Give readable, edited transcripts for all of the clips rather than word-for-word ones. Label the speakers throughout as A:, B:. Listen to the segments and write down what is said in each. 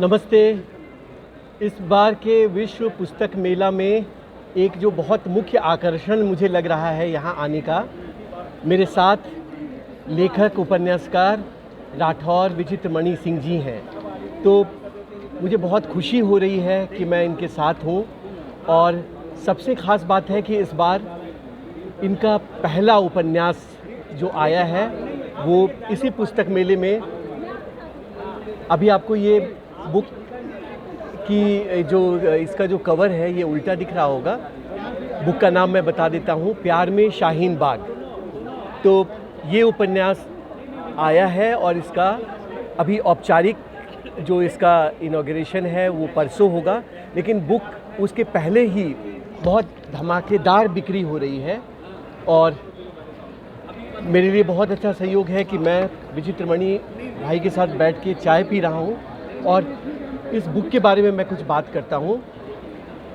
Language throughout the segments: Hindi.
A: नमस्ते। इस बार के विश्व पुस्तक मेला में एक जो बहुत मुख्य आकर्षण मुझे लग रहा है यहाँ आने का, मेरे साथ लेखक उपन्यासकार राठौर विचित्रमणि सिंह जी हैं। तो मुझे बहुत खुशी हो रही है कि मैं इनके साथ हूँ और सबसे ख़ास बात है कि इस बार इनका पहला उपन्यास जो आया है वो इसी पुस्तक मेले में। अभी आपको ये बुक की जो इसका जो कवर है ये उल्टा दिख रहा होगा। बुक का नाम मैं बता देता हूँ, प्यार में शाहीन बाग। तो ये उपन्यास आया है और इसका अभी औपचारिक जो इसका इनॉग्रेशन है वो परसों होगा, लेकिन बुक उसके पहले ही बहुत धमाकेदार बिक्री हो रही है। और मेरे लिए बहुत अच्छा सहयोग है कि मैं विचित्रमणि भाई के साथ बैठ के चाय पी रहा हूँ और इस बुक के बारे में मैं कुछ बात करता हूँ।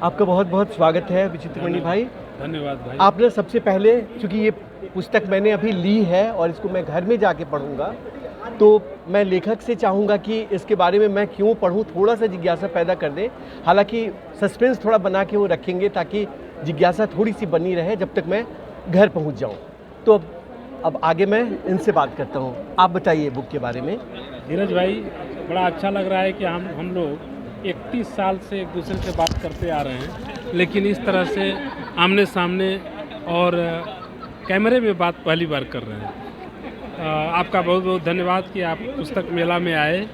A: आपका बहुत बहुत स्वागत है विचित्रमणि भाई।
B: धन्यवाद भाई।
A: आपने सबसे पहले, चूँकि ये पुस्तक मैंने अभी ली है और इसको मैं घर में जाके पढ़ूँगा, तो मैं लेखक से चाहूँगा कि इसके बारे में मैं क्यों पढ़ूँ, थोड़ा सा जिज्ञासा पैदा कर दें। हालांकि सस्पेंस थोड़ा बना के वो रखेंगे ताकि जिज्ञासा थोड़ी सी बनी रहे जब तक मैं घर पहुँच जाऊँ। तो अब आगे मैं इनसे बात करता हूँ। आप बताइए बुक के बारे में।
B: धीरज भाई, बड़ा अच्छा लग रहा है कि हम लोग 31 साल से एक दूसरे से बात करते आ रहे हैं, लेकिन इस तरह से आमने सामने और कैमरे में बात पहली बार कर रहे हैं। आपका बहुत बहुत धन्यवाद कि आप पुस्तक मेला में आए।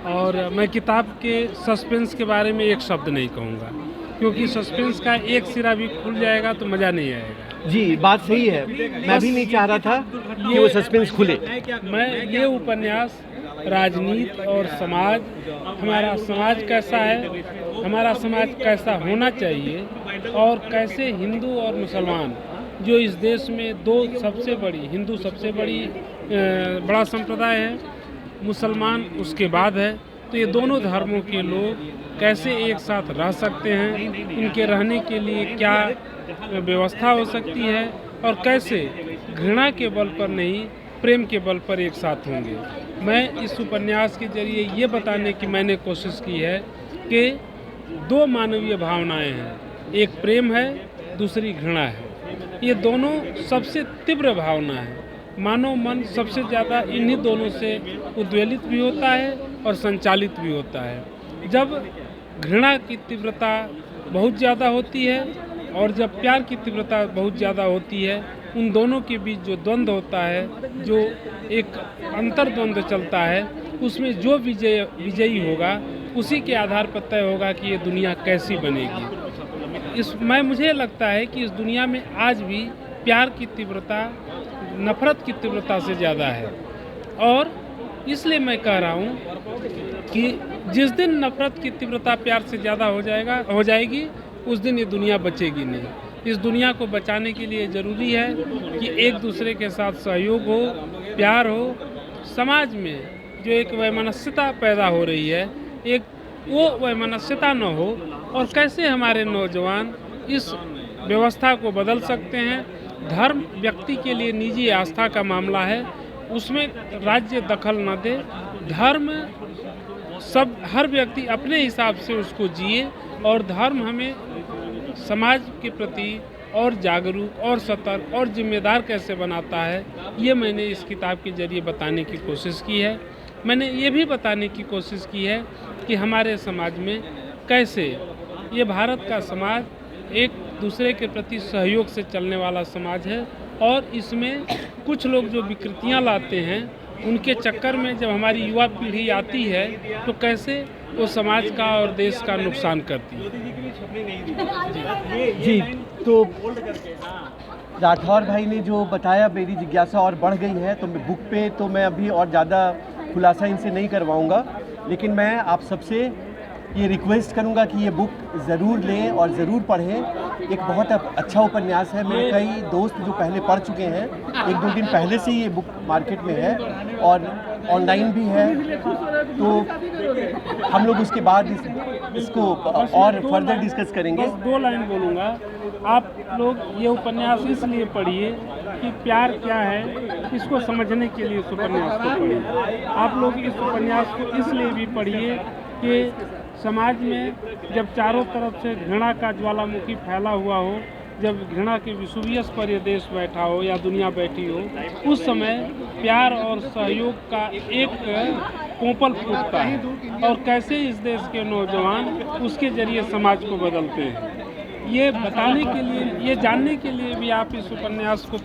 B: और मैं किताब के सस्पेंस के बारे में एक शब्द नहीं कहूँगा, क्योंकि सस्पेंस का एक सिरा भी खुल जाएगा तो मज़ा नहीं आएगा।
A: जी, बात सही है। मैं भी नहीं चाह रहा था कि वो सस्पेंस खुले।
B: मैं ये उपन्यास राजनीति और समाज, हमारा समाज कैसा है, हमारा समाज कैसा होना चाहिए और कैसे हिंदू और मुसलमान, जो इस देश में दो सबसे बड़ी, हिंदू सबसे बड़ा संप्रदाय है, मुसलमान उसके बाद है, तो ये दोनों धर्मों के लोग कैसे एक साथ रह सकते हैं, इनके रहने के लिए क्या व्यवस्था हो सकती है और कैसे घृणा के बल पर नहीं प्रेम के बल पर एक साथ होंगे। मैं इस उपन्यास के जरिए ये बताने की मैंने कोशिश की है कि दो मानवीय भावनाएं हैं, एक प्रेम है, दूसरी घृणा है। ये दोनों सबसे तीव्र भावना है। मानव मन सबसे ज़्यादा इन्हीं दोनों से उद्वेलित भी होता है और संचालित भी होता है। जब घृणा की तीव्रता बहुत ज़्यादा होती है और जब प्यार की तीव्रता बहुत ज़्यादा होती है, उन दोनों के बीच जो द्वंद्व होता है, जो एक अंतर्द्वंद्व चलता है, उसमें जो विजयी होगा उसी के आधार पर तय होगा कि ये दुनिया कैसी बनेगी। मुझे लगता है कि इस दुनिया में आज भी प्यार की तीव्रता नफरत की तीव्रता से ज़्यादा है। और इसलिए मैं कह रहा हूँ कि जिस दिन नफरत की तीव्रता प्यार से ज़्यादा हो जाएगी, उस दिन ये दुनिया बचेगी नहीं। इस दुनिया को बचाने के लिए ज़रूरी है कि एक दूसरे के साथ सहयोग हो, प्यार हो। समाज में जो एक वैमनस्यता पैदा हो रही है, एक वो वैमनस्यता न हो, और कैसे हमारे नौजवान इस व्यवस्था को बदल सकते हैं। धर्म व्यक्ति के लिए निजी आस्था का मामला है, उसमें राज्य दखल न दे। धर्म हर व्यक्ति अपने हिसाब से उसको जिए, और धर्म हमें समाज के प्रति और जागरूक और सतर्क और जिम्मेदार कैसे बनाता है, ये मैंने इस किताब के जरिए बताने की कोशिश की है। मैंने ये भी बताने की कोशिश की है कि हमारे समाज में कैसे ये भारत का समाज एक दूसरे के प्रति सहयोग से चलने वाला समाज है, और इसमें कुछ लोग जो विकृतियाँ लाते हैं, उनके चक्कर में जब हमारी युवा पीढ़ी आती है तो कैसे वो समाज का और देश का नुकसान करती है।
A: जी, तो राठौर भाई ने जो बताया, मेरी जिज्ञासा और बढ़ गई है। तो बुक पे तो मैं अभी और ज़्यादा खुलासा इनसे नहीं करवाऊंगा, लेकिन मैं आप सबसे ये रिक्वेस्ट करूंगा कि ये बुक ज़रूर लें और ज़रूर पढ़ें। एक बहुत अच्छा उपन्यास है। मेरे कई दोस्त जो पहले पढ़ चुके हैं, 1-2 दिन पहले से ये बुक मार्केट में है और ऑनलाइन भी है। तो हम लोग उसके बाद इसको और फर्दर डिस्कस करेंगे।
B: बस 2 लाइन बोलूँगा। आप लोग ये उपन्यास इसलिए पढ़िए कि प्यार क्या है, इसको समझने के लिए इस उपन्यास को पढ़िए। आप लोग इस उपन्यास को इसलिए भी पढ़िए कि समाज में जब चारों तरफ से घृणा का ज्वालामुखी फैला हुआ हो, जब घृणा के विसुवियस पर ये देश बैठा हो या दुनिया बैठी हो, उस समय प्यार और सहयोग का एक पोंपल फूटता है और कैसे इस देश के नौजवान उसके जरिए समाज को बदलते हैं। ये बताने के लिए, ये जानने के लिए भी आप इस उपन्यास को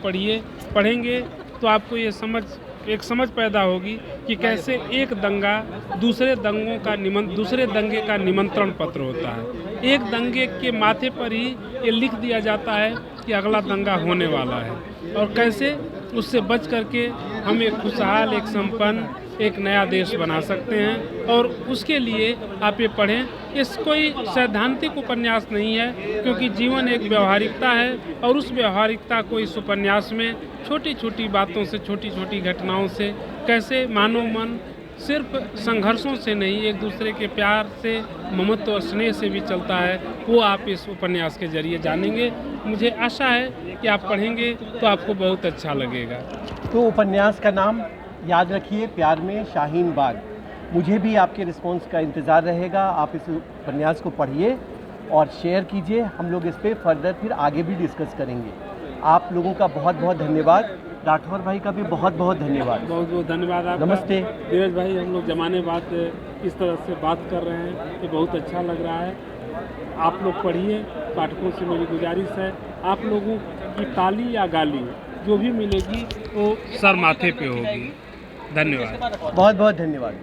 B: पढ़ेंगे तो आपको ये समझ पैदा होगी कि कैसे एक दंगा दूसरे दंगे का निमंत्रण पत्र होता है। एक दंगे के माथे पर ही ये लिख दिया जाता है कि अगला दंगा होने वाला है और कैसे उससे बच करके हम एक खुशहाल, एक संपन्न, एक नया देश बना सकते हैं। और उसके लिए आप ये पढ़ें। इस कोई सैद्धांतिक उपन्यास नहीं है, क्योंकि जीवन एक व्यवहारिकता है और उस व्यवहारिकता को इस उपन्यास में छोटी छोटी बातों से, छोटी छोटी घटनाओं से कैसे मानव मन सिर्फ संघर्षों से नहीं, एक दूसरे के प्यार से, ममत्व और स्नेह से भी चलता है, वो आप इस उपन्यास के जरिए जानेंगे। मुझे आशा है कि आप पढ़ेंगे तो आपको बहुत अच्छा लगेगा।
A: तो उपन्यास का नाम याद रखिए, प्यार में शाहीन बाग। मुझे भी आपके रिस्पॉन्स का इंतज़ार रहेगा। आप इस उपन्यास को पढ़िए और शेयर कीजिए। हम लोग इस पे फर्दर फिर आगे भी डिस्कस करेंगे। आप लोगों का बहुत बहुत धन्यवाद। राठौर भाई का भी बहुत बहुत धन्यवाद।
B: बहुत बहुत धन्यवाद आपका।
A: नमस्ते
B: धीरज भाई, हम लोग ज़माने बाद इस तरह से बात कर रहे हैं, ये बहुत अच्छा लग रहा है। आप लोग पढ़िए, पाठकों से मेरी गुजारिश है, आप लोगों की ताली या गाली जो भी मिलेगी वो सर माथे पे होगी। धन्यवाद।
A: बहुत बहुत धन्यवाद।